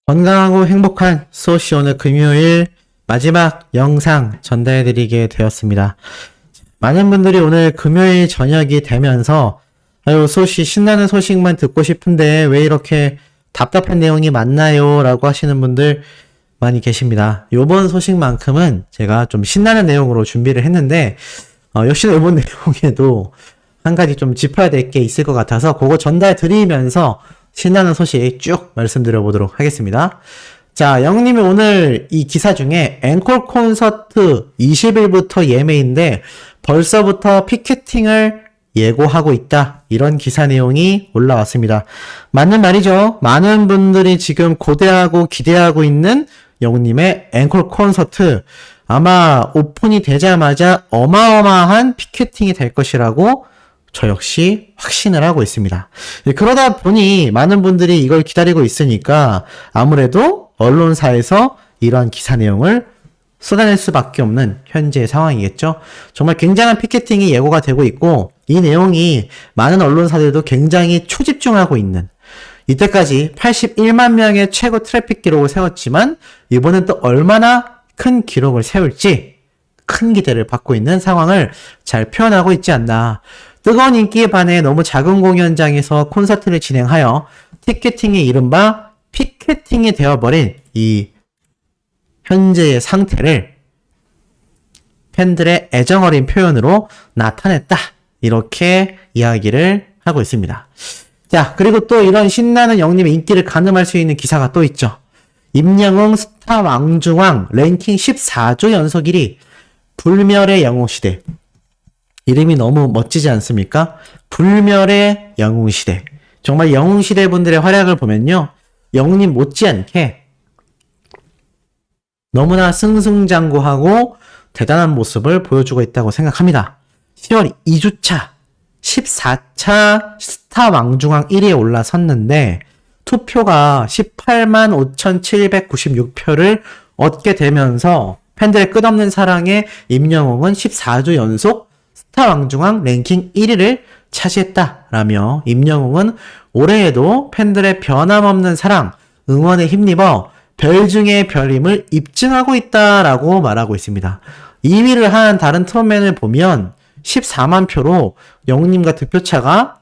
건강하고 행복한 소시 오늘 금요일 마지막 영상 전달해드리게 되었습니다. 많은 분들이 오늘 금요일 저녁이 되면서 아유 소시 신나는 소식만 듣고 싶은데 왜 이렇게 답답한 내용이 많나요? 라고 하시는 분들 많이 계십니다. 요번 소식만큼은 제가 좀 신나는 내용으로 준비를 했는데 역시나 요번 내용에도 한 가지 좀 짚어야 될 게 있을 것 같아서 그거 전달드리면서 신나는 소식 쭉 말씀드려 보도록 하겠습니다. 자, 영님이 오늘 이 기사 중에 앵콜 콘서트 20일부터 예매인데 벌써부터 피켓팅을 예고하고 있다. 이런 기사 내용이 올라왔습니다. 맞는 말이죠. 많은 분들이 지금 고대하고 기대하고 있는 영님의 앵콜 콘서트 아마 오픈이 되자마자 어마어마한 피켓팅이 될 것이라고 저 역시 확신을 하고 있습니다. 그러다 보니 많은 분들이 이걸 기다리고 있으니까 아무래도 언론사에서 이러한 기사 내용을 쏟아낼 수밖에 없는 현재의 상황이겠죠. 정말 굉장한 피켓팅이 예고가 되고 있고 이 내용이 많은 언론사들도 굉장히 초집중하고 있는 이때까지 81만 명의 최고 트래픽 기록을 세웠지만 이번엔 또 얼마나 큰 기록을 세울지 큰 기대를 받고 있는 상황을 잘 표현하고 있지 않나. 뜨거운 인기에 반해 너무 작은 공연장에서 콘서트를 진행하여 티켓팅이 이른바 피켓팅이 되어버린 이 현재의 상태를 팬들의 애정어린 표현으로 나타냈다. 이렇게 이야기를 하고 있습니다. 자, 그리고 또 이런 신나는 영님의 인기를 가늠할 수 있는 기사가 또 있죠. 임영웅 스타 왕중왕 랭킹 14주 연속 1위 불멸의 영웅시대. 이름이 너무 멋지지 않습니까? 불멸의 영웅시대. 정말 영웅시대 분들의 활약을 보면요. 영웅님 못지않게 너무나 승승장구하고 대단한 모습을 보여주고 있다고 생각합니다. 10월 2주차 14차 스타 왕중왕 1위에 올라섰는데 투표가 18만 5,796표를 얻게 되면서 팬들의 끝없는 사랑에 임영웅은 14주 연속 스타 왕중왕 랭킹 1위를 차지했다라며 임영웅은 올해에도 팬들의 변함없는 사랑, 응원에 힘입어 별 중에 별임을 입증하고 있다라고 말하고 있습니다. 2위를 한 다른 트롯맨을 보면 14만 표로 영웅님과 득표차가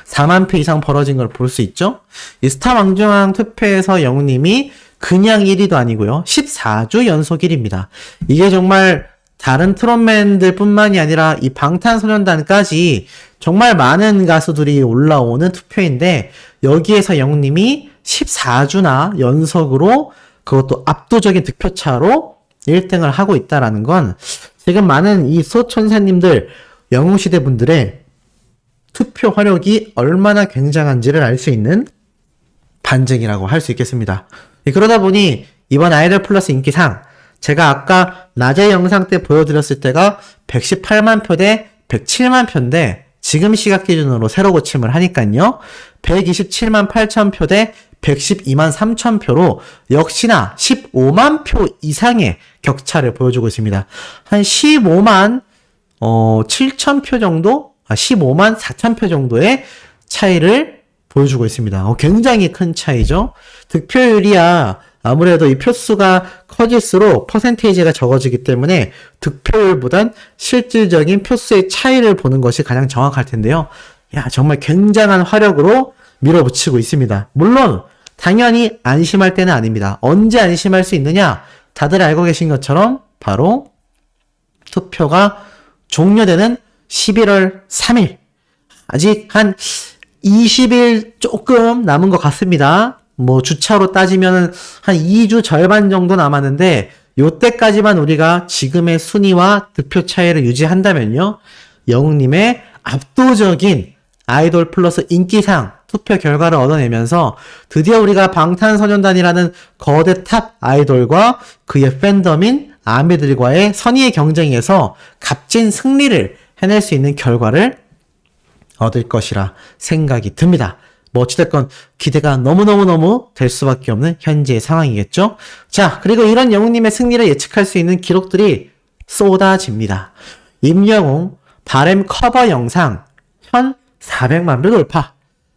4만 표 이상 벌어진 걸 볼 수 있죠. 이 스타 왕중왕 투표에서 영웅님이 그냥 1위도 아니고요. 14주 연속 1위입니다. 이게 정말 다른 트롯맨들 뿐만이 아니라 이 방탄소년단까지 정말 많은 가수들이 올라오는 투표인데 여기에서 영웅님이 14주나 연속으로 그것도 압도적인 득표차로 1등을 하고 있다라는 건 지금 많은 이 소천사님들 영웅시대 분들의 투표 화력이 얼마나 굉장한지를 알 수 있는 반증이라고 할 수 있겠습니다. 그러다 보니 이번 아이돌 플러스 인기상 제가 아까 낮에 영상 때 보여드렸을 때가 118만 표 대 107만 표인데 지금 시각 기준으로 새로 고침을 하니까요. 127만 8천 표 대 112만 3천 표로 역시나 15만 표 이상의 격차를 보여주고 있습니다. 한 15만 7천 표 정도? 15만 4천 표 정도의 차이를 보여주고 있습니다. 굉장히 큰 차이죠. 득표율이야 아무래도 이 표수가 커질수록 퍼센테이지가 적어지기 때문에 득표율보단 실질적인 표수의 차이를 보는 것이 가장 정확할 텐데요. 야, 정말 굉장한 화력으로 밀어붙이고 있습니다. 물론 당연히 안심할 때는 아닙니다. 언제 안심할 수 있느냐? 다들 알고 계신 것처럼 바로 투표가 종료되는 11월 3일. 아직 한 20일 조금 남은 것 같습니다. 뭐 주차로 따지면 한 2주 절반 정도 남았는데 요때까지만 우리가 지금의 순위와 득표 차이를 유지한다면요. 영웅님의 압도적인 아이돌 플러스 인기상 투표 결과를 얻어내면서 드디어 우리가 방탄소년단이라는 거대 탑 아이돌과 그의 팬덤인 아미들과의 선의의 경쟁에서 값진 승리를 해낼 수 있는 결과를 얻을 것이라 생각이 듭니다. 뭐 어찌됐건 기대가 너무너무너무 될 수밖에 없는 현재의 상황이겠죠. 자, 그리고 이런 영웅님의 승리를 예측할 수 있는 기록들이 쏟아집니다. 임영웅 바램 커버 영상 1,400만 뷰 돌파.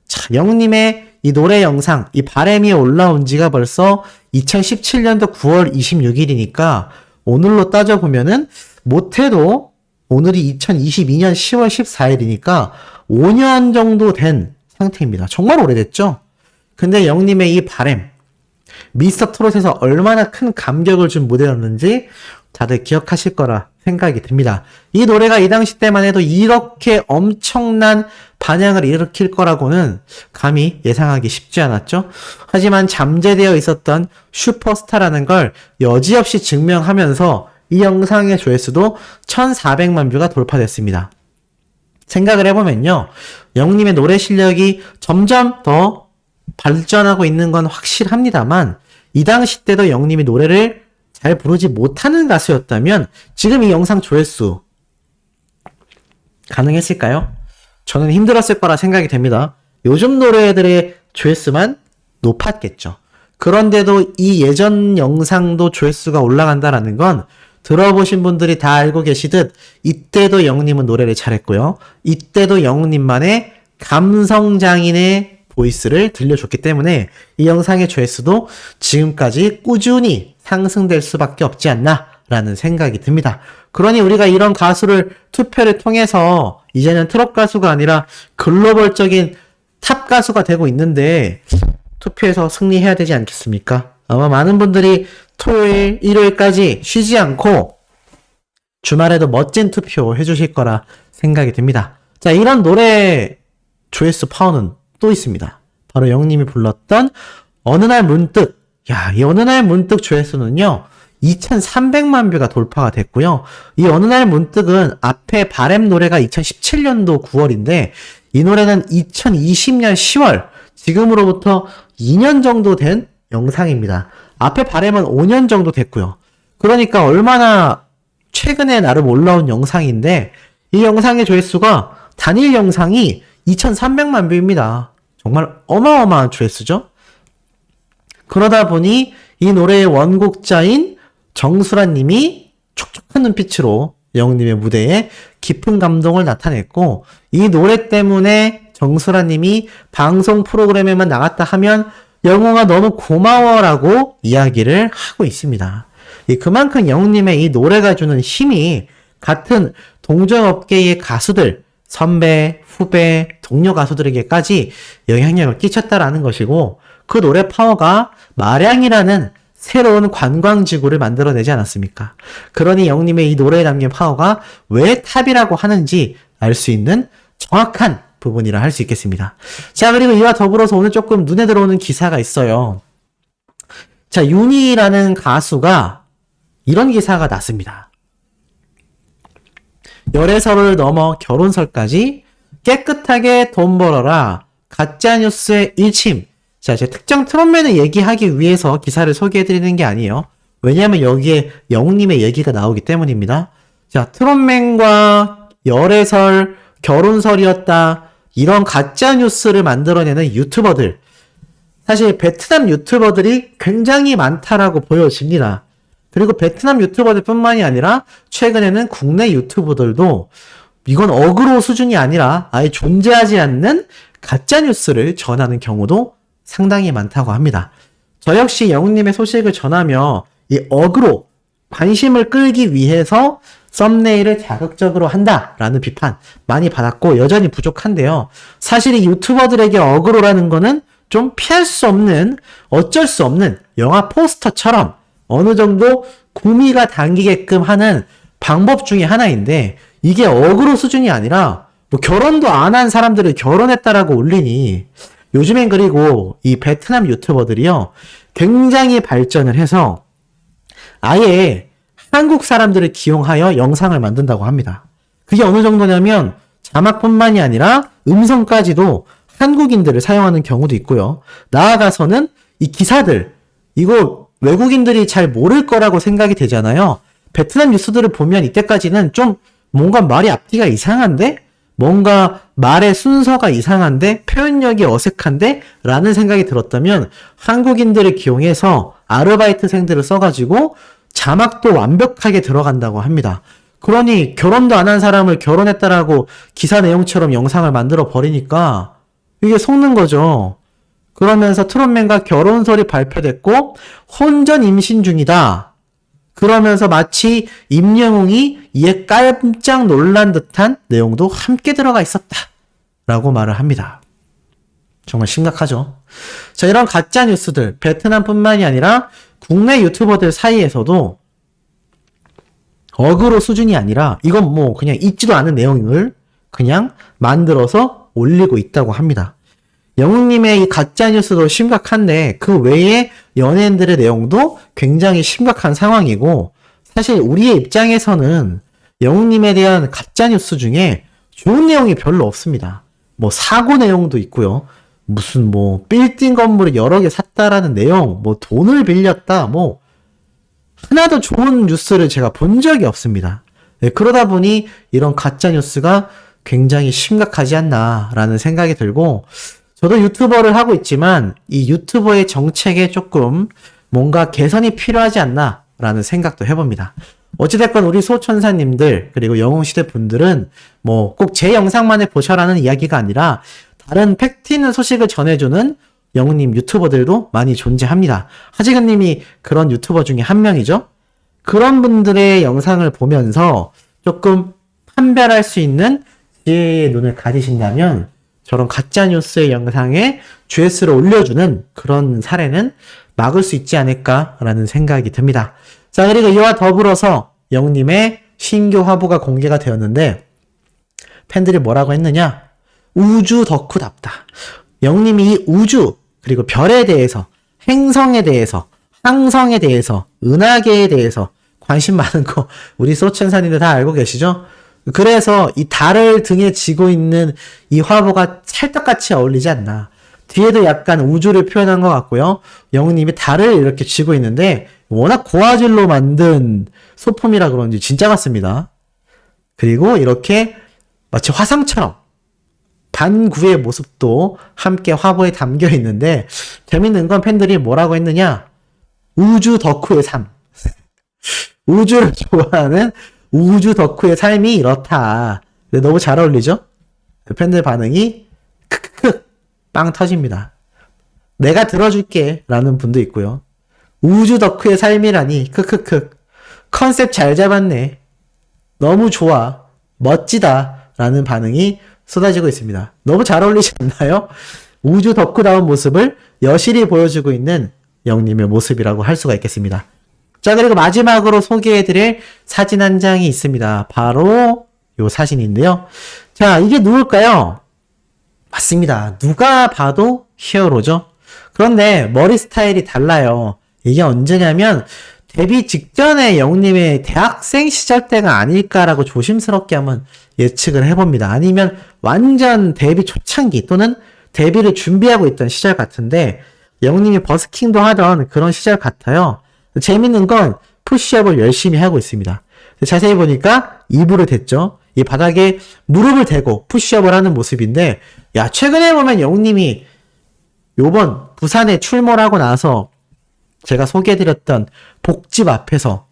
자, 영웅님의 이 노래 영상, 이 바램이 올라온 지가 벌써 2017년도 9월 26일이니까 오늘로 따져보면은 못해도 오늘이 2022년 10월 14일이니까 5년 정도 된 상태입니다. 정말 오래됐죠? 근데 영님의 이 바램, 미스터 트롯에서 얼마나 큰 감격을 준 무대였는지 다들 기억하실 거라 생각이 듭니다. 이 노래가 이 당시 때만 해도 이렇게 엄청난 반향을 일으킬 거라고는 감히 예상하기 쉽지 않았죠. 하지만 잠재되어 있었던 슈퍼스타라는 걸 여지없이 증명하면서 이 영상의 조회수도 1400만 뷰가 돌파됐습니다. 생각을 해보면요, 영님의 노래 실력이 점점 더 발전하고 있는 건 확실합니다만 이 당시 때도 영님이 노래를 잘 부르지 못하는 가수였다면 지금 이 영상 조회수 가능했을까요? 저는 힘들었을 거라 생각이 됩니다. 요즘 노래들의 조회수만 높았겠죠. 그런데도 이 예전 영상도 조회수가 올라간다라는 건 들어보신 분들이 다 알고 계시듯 이때도 영님은 노래를 잘했고요. 이때도 영님만의 감성장인의 보이스를 들려줬기 때문에 이 영상의 조회수도 지금까지 꾸준히 상승될 수밖에 없지 않나 라는 생각이 듭니다. 그러니 우리가 이런 가수를 투표를 통해서 이제는 트롯 가수가 아니라 글로벌적인 탑 가수가 되고 있는데 투표에서 승리해야 되지 않겠습니까? 아마 많은 분들이 토요일, 일요일까지 쉬지 않고 주말에도 멋진 투표 해주실 거라 생각이 듭니다. 자, 이런 노래 조회수 파워는 또 있습니다. 바로 영님이 불렀던 어느 날 문득, 이 어느 날 문득 조회수는요 2300만 뷰가 돌파가 됐고요. 이 어느 날 문득은 앞에 바램 노래가 2017년도 9월인데 이 노래는 2020년 10월, 지금으로부터 2년 정도 된 영상입니다. 앞에 바램은 5년 정도 됐고요. 그러니까 얼마나 최근에 나름 올라온 영상인데 이 영상의 조회수가 단일 영상이 2300만 뷰입니다. 정말 어마어마한 조회수죠. 그러다 보니 이 노래의 원곡자인 정수란 님이 촉촉한 눈빛으로 영님의 무대에 깊은 감동을 나타냈고 이 노래 때문에 정수란 님이 방송 프로그램에만 나갔다 하면 영웅아 너무 고마워라고 이야기를 하고 있습니다. 그만큼 영님의 이 노래가 주는 힘이 같은 동종업계의 가수들, 선배, 후배, 동료 가수들에게까지 영향력을 끼쳤다라는 것이고 그 노래 파워가 마량이라는 새로운 관광지구를 만들어내지 않았습니까? 그러니 영님의 이 노래에 담긴 파워가 왜 탑이라고 하는지 알 수 있는 정확한 부분이라 할 수 있겠습니다. 자, 그리고 이와 더불어서 오늘 조금 눈에 들어오는 기사가 있어요. 자, 윤희라는 가수가 이런 기사가 났습니다. 열애설을 넘어 결혼설까지 깨끗하게 돈 벌어라. 가짜뉴스의 일침. 자, 제 특정 트롯맨을 얘기하기 위해서 기사를 소개해드리는 게 아니에요. 왜냐하면 여기에 영웅님의 얘기가 나오기 때문입니다. 자, 트롯맨과 열애설, 결혼설이었다. 이런 가짜뉴스를 만들어내는 유튜버들. 사실 베트남 유튜버들이 굉장히 많다라고 보여집니다. 그리고 베트남 유튜버들 뿐만이 아니라 최근에는 국내 유튜버들도 이건 어그로 수준이 아니라 아예 존재하지 않는 가짜뉴스를 전하는 경우도 상당히 많다고 합니다. 저 역시 영웅님의 소식을 전하며 이 어그로, 관심을 끌기 위해서 썸네일을 자극적으로 한다라는 비판 많이 받았고 여전히 부족한데요. 사실 이 유튜버들에게 어그로라는 거는 좀 피할 수 없는, 어쩔 수 없는 영화 포스터처럼 어느 정도 구미가 당기게끔 하는 방법 중에 하나인데 이게 어그로 수준이 아니라 뭐 결혼도 안 한 사람들을 결혼했다라고 올리니 요즘엔 그리고 이 베트남 유튜버들이요 굉장히 발전을 해서 아예 한국 사람들을 기용하여 영상을 만든다고 합니다. 그게 어느 정도냐면 자막뿐만이 아니라 음성까지도 한국인들을 사용하는 경우도 있고요. 나아가서는 이 기사들, 이거 외국인들이 잘 모를 거라고 생각이 되잖아요. 베트남 뉴스들을 보면 이때까지는 좀 뭔가 말이 앞뒤가 이상한데? 뭔가 말의 순서가 이상한데? 표현력이 어색한데? 라는 생각이 들었다면 한국인들을 기용해서 아르바이트생들을 써가지고 자막도 완벽하게 들어간다고 합니다. 그러니 결혼도 안 한 사람을 결혼했다라고 기사 내용처럼 영상을 만들어 버리니까 이게 속는 거죠. 그러면서 트롯맨과 결혼설이 발표됐고 혼전 임신 중이다. 그러면서 마치 임영웅이 이에 깜짝 놀란 듯한 내용도 함께 들어가 있었다. 라고 말을 합니다. 정말 심각하죠. 자, 이런 가짜 뉴스들 베트남뿐만이 아니라 국내 유튜버들 사이에서도 어그로 수준이 아니라 이건 뭐 그냥 있지도 않은 내용을 그냥 만들어서 올리고 있다고 합니다. 영웅님의 이 가짜 뉴스도 심각한데 그 외에 연예인들의 내용도 굉장히 심각한 상황이고 사실 우리의 입장에서는 영웅님에 대한 가짜 뉴스 중에 좋은 내용이 별로 없습니다. 뭐 사고 내용도 있고요. 무슨 뭐 빌딩 건물을 여러 개 샀다라는 내용, 뭐 돈을 빌렸다, 뭐 하나도 좋은 뉴스를 제가 본 적이 없습니다. 네, 그러다 보니 이런 가짜 뉴스가 굉장히 심각하지 않나라는 생각이 들고 저도 유튜버를 하고 있지만 이 유튜버의 정책에 조금 뭔가 개선이 필요하지 않나라는 생각도 해봅니다. 어찌됐건 우리 소천사님들 그리고 영웅시대 분들은 뭐 꼭 제 영상만을 보셔라는 이야기가 아니라 다른 팩트 있는 소식을 전해주는 영웅님 유튜버들도 많이 존재합니다. 하지근님이 그런 유튜버 중에 한 명이죠. 그런 분들의 영상을 보면서 조금 판별할 수 있는 지혜의 눈을 가지신다면 저런 가짜뉴스의 영상에 조회수를 올려주는 그런 사례는 막을 수 있지 않을까라는 생각이 듭니다. 자, 그리고 이와 더불어서 영웅님의 신규 화보가 공개가 되었는데 팬들이 뭐라고 했느냐? 우주 덕후답다. 영웅님이 이 우주 그리고 별에 대해서 행성에 대해서 항성에 대해서 은하계에 대해서 관심 많은 거 우리 소천사님들 다 알고 계시죠? 그래서 이 달을 등에 지고 있는 이 화보가 찰떡같이 어울리지 않나. 뒤에도 약간 우주를 표현한 것 같고요. 영웅님이 달을 이렇게 쥐고 있는데 워낙 고화질로 만든 소품이라 그런지 진짜 같습니다. 그리고 이렇게 마치 화상처럼 반구의 모습도 함께 화보에 담겨 있는데 재밌는 건 팬들이 뭐라고 했느냐? 우주 덕후의 삶. 우주를 좋아하는 우주 덕후의 삶이 이렇다. 너무 잘 어울리죠? 팬들 반응이 크크크 빵 터집니다. 내가 들어줄게 라는 분도 있고요. 우주 덕후의 삶이라니 크크크 컨셉 잘 잡았네. 너무 좋아. 멋지다 라는 반응이 쏟아지고 있습니다. 너무 잘 어울리지 않나요? 우주 덕후다운 모습을 여실히 보여주고 있는 영님의 모습이라고 할 수가 있겠습니다. 자, 그리고 마지막으로 소개해드릴 사진 한 장이 있습니다. 바로 요 사진인데요. 자, 이게 누굴까요? 맞습니다. 누가 봐도 히어로죠. 그런데 머리 스타일이 달라요. 이게 언제냐면 데뷔 직전에 영웅님의 대학생 시절 때가 아닐까라고 조심스럽게 한번 예측을 해봅니다. 아니면 완전 데뷔 초창기 또는 데뷔를 준비하고 있던 시절 같은데 영웅님이 버스킹도 하던 그런 시절 같아요. 재밌는 건 푸시업을 열심히 하고 있습니다. 자세히 보니까 이불을 댔죠. 이 바닥에 무릎을 대고 푸시업을 하는 모습인데 야, 최근에 보면 영웅님이 요번 부산에 출몰 하고 나서 제가 소개해드렸던 복집 앞에서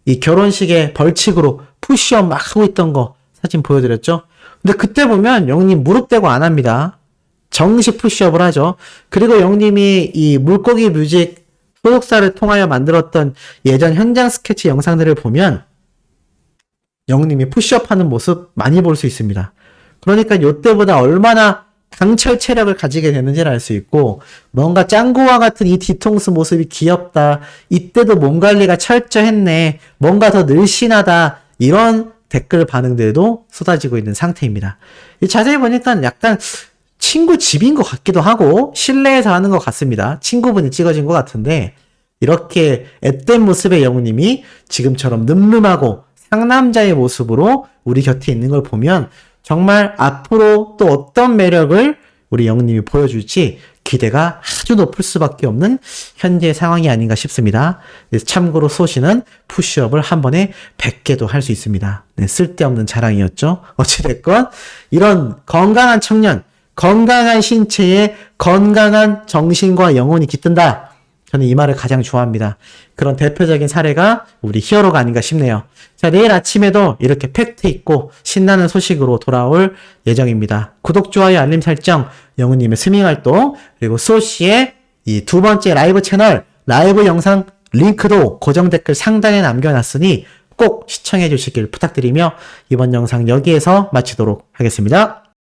이 결혼식에 벌칙으로 푸시업 막 하고 있던 거 사진 보여드렸죠. 근데 그때 보면 영웅님 무릎 대고 안 합니다. 정식 푸시업을 하죠. 그리고 영웅님이 이 물고기 뮤직 소속사를 통하여 만들었던 예전 현장 스케치 영상들을 보면 영웅님이 푸시업 하는 모습 많이 볼 수 있습니다. 그러니까 이때보다 얼마나 강철 체력을 가지게 되는지를 알 수 있고 뭔가 짱구와 같은 이 뒤통수 모습이 귀엽다. 이때도 몸 관리가 철저했네. 뭔가 더 늘씬하다. 이런 댓글 반응들도 쏟아지고 있는 상태입니다. 자세히 보니까 약간 친구 집인 것 같기도 하고 실내에서 하는 것 같습니다. 친구분이 찍어진 것 같은데 이렇게 앳된 모습의 영웅님이 지금처럼 늠름하고 상남자의 모습으로 우리 곁에 있는 걸 보면 정말 앞으로 또 어떤 매력을 우리 영웅님이 보여줄지 기대가 아주 높을 수밖에 없는 현재 상황이 아닌가 싶습니다. 참고로 소시는 푸시업을 한 번에 100개도 할 수 있습니다. 네, 쓸데없는 자랑이었죠. 어찌됐건 이런 건강한 청년, 건강한 신체에 건강한 정신과 영혼이 깃든다. 저는 이 말을 가장 좋아합니다. 그런 대표적인 사례가 우리 히어로가 아닌가 싶네요. 자, 내일 아침에도 이렇게 팩트 있고 신나는 소식으로 돌아올 예정입니다. 구독, 좋아요, 알림 설정, 영우님의 스밍 활동, 그리고 수호씨의 이 두 번째 라이브 채널, 라이브 영상 링크도 고정 댓글 상단에 남겨놨으니 꼭 시청해 주시길 부탁드리며 이번 영상 여기에서 마치도록 하겠습니다.